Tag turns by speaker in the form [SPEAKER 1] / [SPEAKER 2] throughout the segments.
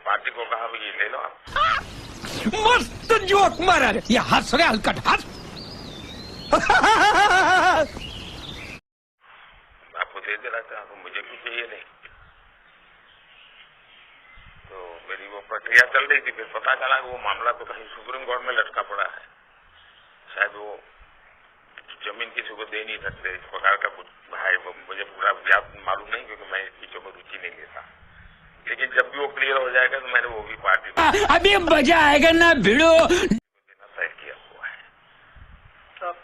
[SPEAKER 1] Party को कहा ये ले लो आप।
[SPEAKER 2] मस्त जोक मारा रे, ये हंस रहे हलकट हंस।
[SPEAKER 1] आपको दे देना चाहता हूँ, मुझे कुछ चाहिए नहीं। तो मेरी वो प्रक्रिया चल रही थी, फिर पता चला कि वो मामला तो कहीं सुप्रीम कोर्ट में लटका पड़ा है। शायद वो जमीन किसी को दे नहीं सकते, इस प्रकार का कुछ है। मुझे पूरा व्याप्त मालूम नहीं, क्योंकि मैं इस चीजों में रुचि नहीं लेता। लेकिन जब भी वो क्लियर हो जाएगा तो मैंने वो भी पार्टी को
[SPEAKER 2] अभी मजा आएगा ना भिड़ो
[SPEAKER 1] देना तय किया हुआ है।
[SPEAKER 3] सब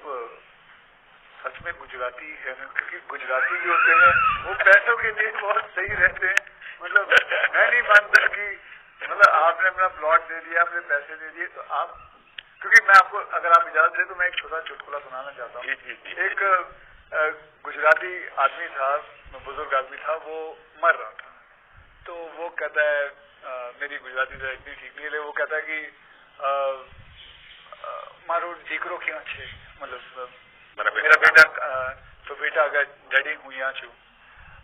[SPEAKER 3] सच में गुजराती है ना, क्योंकि गुजराती जो होते हैं वो पैसों के लिए बहुत सही रहते हैं। मतलब मैं नहीं मानता कि मतलब आपने अपना प्लॉट दे दिया, आपने पैसे दे दिए, तो आप, क्योंकि मैं आपको अगर आप इजाजत दें तो मैं एक छोटा चुटकुला सुनाना चाहता हूँ। एक गुजराती आदमी था, बुजुर्ग आदमी था, वो मर रहा था। तो वो कहता है, मेरी गुजराती तो इतनी ठीक नहीं है, वो कहता है कि मारो दीकरो क्या छे, मतलब मेरा बेटा, तो बेटा अगर डैडी हूँ यहाँ छू,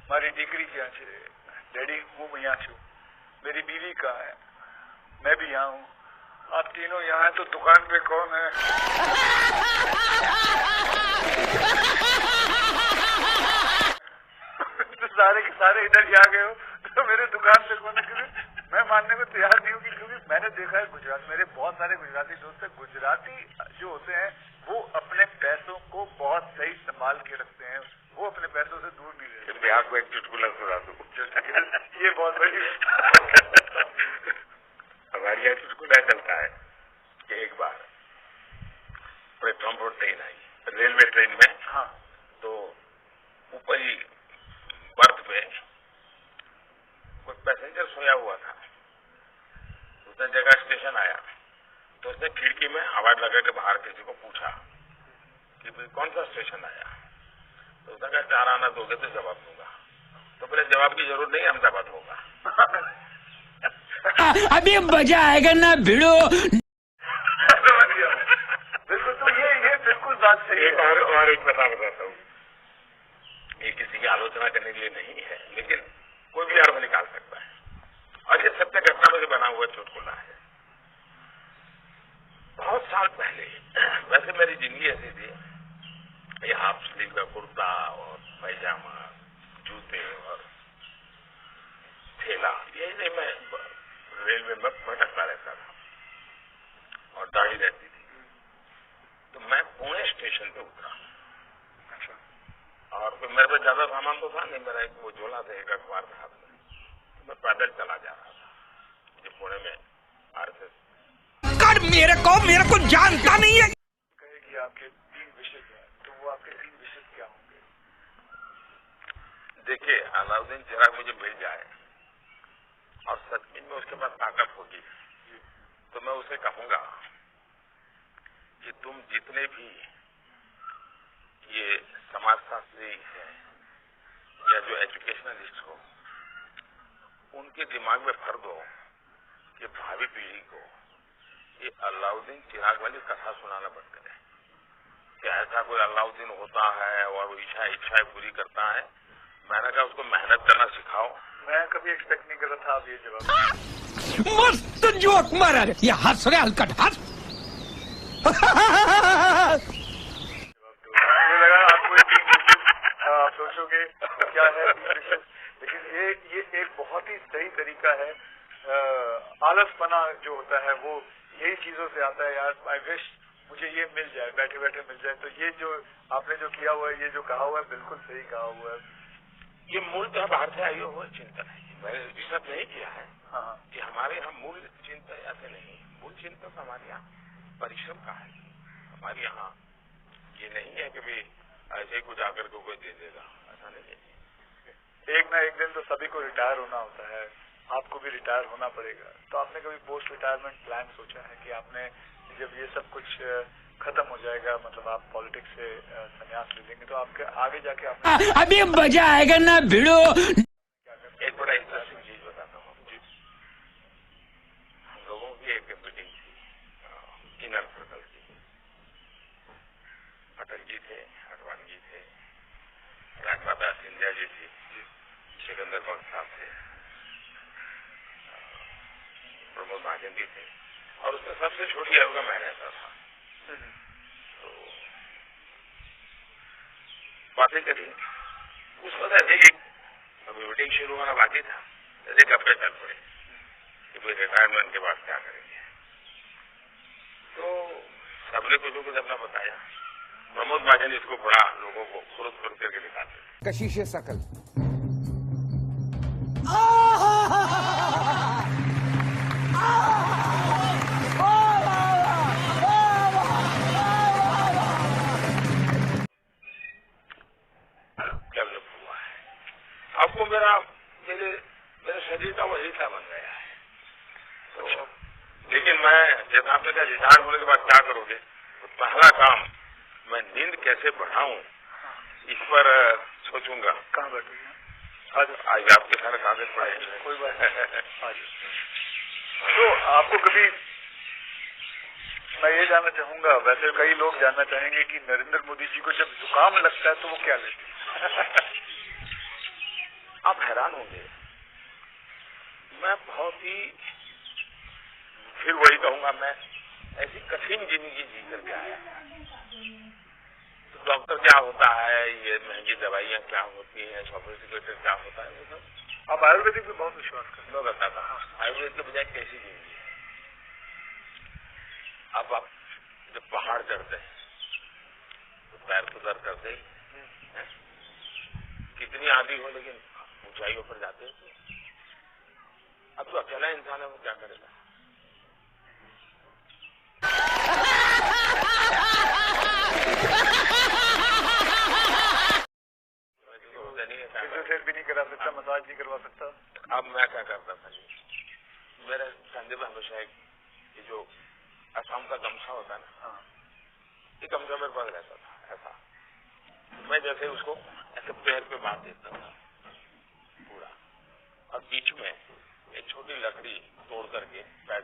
[SPEAKER 3] मारी दीकरी क्या छे, डैडी हूँ यहाँ छू, मेरी बीवी कहाँ है, मैं भी यहाँ हूँ, आप तीनों यहाँ हैं तो दुकान पे कौन है? तो सारे के सारे इधर ही आ गए हो, तो मेरे दुकान पे कौन है? क्योंकि मैं मानने को तैयार नहीं हूँ, क्योंकि मैंने देखा है गुजरात, मेरे बहुत सारे गुजराती दोस्त हैं, गुजराती जो होते हैं वो अपने पैसों को बहुत सही संभाल के रखते हैं, वो अपने पैसों से दूर नहीं रहते।
[SPEAKER 1] मैं आपको एक चुटकुला सुना दूं।
[SPEAKER 3] ये बहुत बड़ी
[SPEAKER 1] हमारे यहाँ चुटकुला चलता है कि एक बार प्लेटफॉर्म पर ट्रेन आई, रेलवे ट्रेन में।
[SPEAKER 3] हाँ।
[SPEAKER 1] तो ऊपर ही बर्थ पे कोई पैसेंजर सोया हुआ था। उसने जगह स्टेशन आया तो उसने खिड़की में आवाज लगा के बाहर किसी को पूछा कि भाई कौन सा स्टेशन आया। तो उसने कहा 4 आना दोगे तो जवाब दूंगा। तो बोले जवाब की जरूरत नहीं, अहमदाबाद होगा।
[SPEAKER 2] अभी मजा आएगा ना भिड़ो।
[SPEAKER 3] बिल्कुल, तो ये बिल्कुल बात सही है।
[SPEAKER 1] और एक बताता हूँ, ये किसी की आलोचना करने के लिए नहीं है, लेकिन कोई भी अर्थ निकाल सकता है। और ये सत्य घटना में से बना हुआ चुटकुला है। बहुत साल पहले, वैसे मेरी जिंदगी ऐसी थी, ये हाफ स्लीव का कुर्ता और पैजामा, जूते और थैला, यही मैं रेलवे में भटकता रहता था और दाढ़ी रहती थी। तो मैं पुणे स्टेशन पे उतरा और मेरे पे ज्यादा सामान तो था नहीं, मेरा एक वो झोला था, एक अखबार था हाथ में। तो मैं पैदल चला जा रहा था, जो पुणे में आरएसएस।
[SPEAKER 2] मेरे को जानता नहीं है।
[SPEAKER 3] कहेगी आपके 3 विषय क्या है, तो वो आपके 3 विषय क्या होंगे?
[SPEAKER 1] देखिए, अलाउद्दीन चिराग मुझे मिल जाए और सचमुच में उसके पास ताकत होगी तो मैं उसे कहूंगा कि तुम जितने भी ये समाजशास्त्री हैं या जो एजुकेशनलिस्ट हो, उनके दिमाग में भर दो कि भावी पीढ़ी को ये अलाउद्दीन चिराग वाली कथा सुनाना बंद करें कि ऐसा कोई अलाउद्दीन होता है और वो इच्छाएं पूरी करता है। मैंने कहा उसको मेहनत करना सिखाओ।
[SPEAKER 3] मैं कभी एक्सपेक्ट नहीं कर रहा था आप ये जवाब।
[SPEAKER 2] मस्त जोक मारा रे, ये हंस रहे हलकट हंस।
[SPEAKER 3] मुझे लगा आपको आप सोचोगे क्या है, लेकिन ये एक बहुत ही सही तरीका है। आलसपना जो होता है वो यही चीजों से आता है। यार आई विश मुझे ये मिल जाए, बैठे बैठे मिल जाए। तो ये जो आपने जो किया हुआ है, ये जो कहा हुआ है, बिल्कुल सही कहा हुआ है।
[SPEAKER 1] ये मूलतः बाहर से आए हुए चिंतन है, मैंने रिसर्च नहीं किया है।
[SPEAKER 3] हाँ।
[SPEAKER 1] कि हमारे यहाँ मूल चिंतन ऐसे नहीं, मूल चिंतन हमारे यहाँ परिश्रम का है। हमारे यहाँ ये नहीं है कि भाई ऐसे ही कुछ आकर को कोई दे देगा, ऐसा नहीं है।
[SPEAKER 3] एक ना एक दिन तो सभी को रिटायर होना होता है, आपको भी रिटायर होना पड़ेगा। तो आपने कभी पोस्ट रिटायरमेंट प्लान सोचा है कि आपने जब ये सब कुछ खत्म हो जाएगा, मतलब आप पॉलिटिक्स से संन्यास ले लेंगे, तो आपके आगे जाके आपने
[SPEAKER 2] अभी मजा आएगा ना भिड़ो।
[SPEAKER 1] एक बड़ा इंटरेस्टिंग चीज बताता हूँ जी। हम लोगों की एक मीटिंग थी इनर सर्कल की। अटल जी थे, अडवाणी जी थे, राजमाता सिंधिया जी थी, सिकंदर बख्श साहब थे, महाजन थे और उसमें सबसे छोटी आयु का मैं रहता था। तो बातें करी उस वक्त ऐसे एक अभी मीटिंग शुरू होना बाकी था, ऐसे गप्पे चल पड़े कि भाई रिटायरमेंट के बाद क्या करेंगे। तो सबने कुछ न कुछ अपना बताया। प्रमोद महाजन इसको बड़ा लोगों को खुद करके दिखाते
[SPEAKER 2] कशिश सकल
[SPEAKER 1] डेवलप हुआ है। आपको मेरे शरीर का वही सा बन गया है। तो लेकिन मैं जैसा आपने कहा रिटायर होने के बाद क्या करोगे, तो पहला काम मैं नींद कैसे बढ़ाऊं इस पर सोचूंगा।
[SPEAKER 3] कहाँ बैठे
[SPEAKER 1] आज आपके सारे कागज पड़े हैं,
[SPEAKER 3] कोई बात नहीं। तो आपको कभी मैं ये जानना चाहूंगा, वैसे कई लोग जानना चाहेंगे कि नरेंद्र मोदी जी को जब जुकाम लगता है तो वो क्या लेते हैं?
[SPEAKER 1] आप हैरान होंगे, मैं बहुत ही फिर वही कहूंगा, मैं ऐसी कठिन जिंदगी जी करके आया। तो डॉक्टर क्या होता है, ये महंगी दवाइयां क्या होती हैं, सोफिस्टिकेटेड क्या होता है, वो सब
[SPEAKER 3] आप आयुर्वेदिक भी बहुत विश्वास करते
[SPEAKER 1] मैं बताता हूँ। आयुर्वेद के बजाय कैसी जिंदगी है। अब आप जब पहाड़ चढ़ते हैं तो पैर तो दर्द करते ही हैं, कितनी आदि हो लेकिन ऊंचाइयों पर जाते हैं। अब जो अकेला इंसान है वो क्या करेगा।
[SPEAKER 3] फिजियोथेरेपी नहीं करा सकता, मसाज नहीं करवा सकता।
[SPEAKER 1] अब मैं क्या करता था जी, मेरे कंधे में हमेशा एक ये जो असम का गमछा होता है ना, ये गमछा मेरे पास रहता था ऐसा। मैं जैसे उसको ऐसे पैर पे बांध देता था पूरा, और बीच में एक छोटी लकड़ी तोड़ करके पैर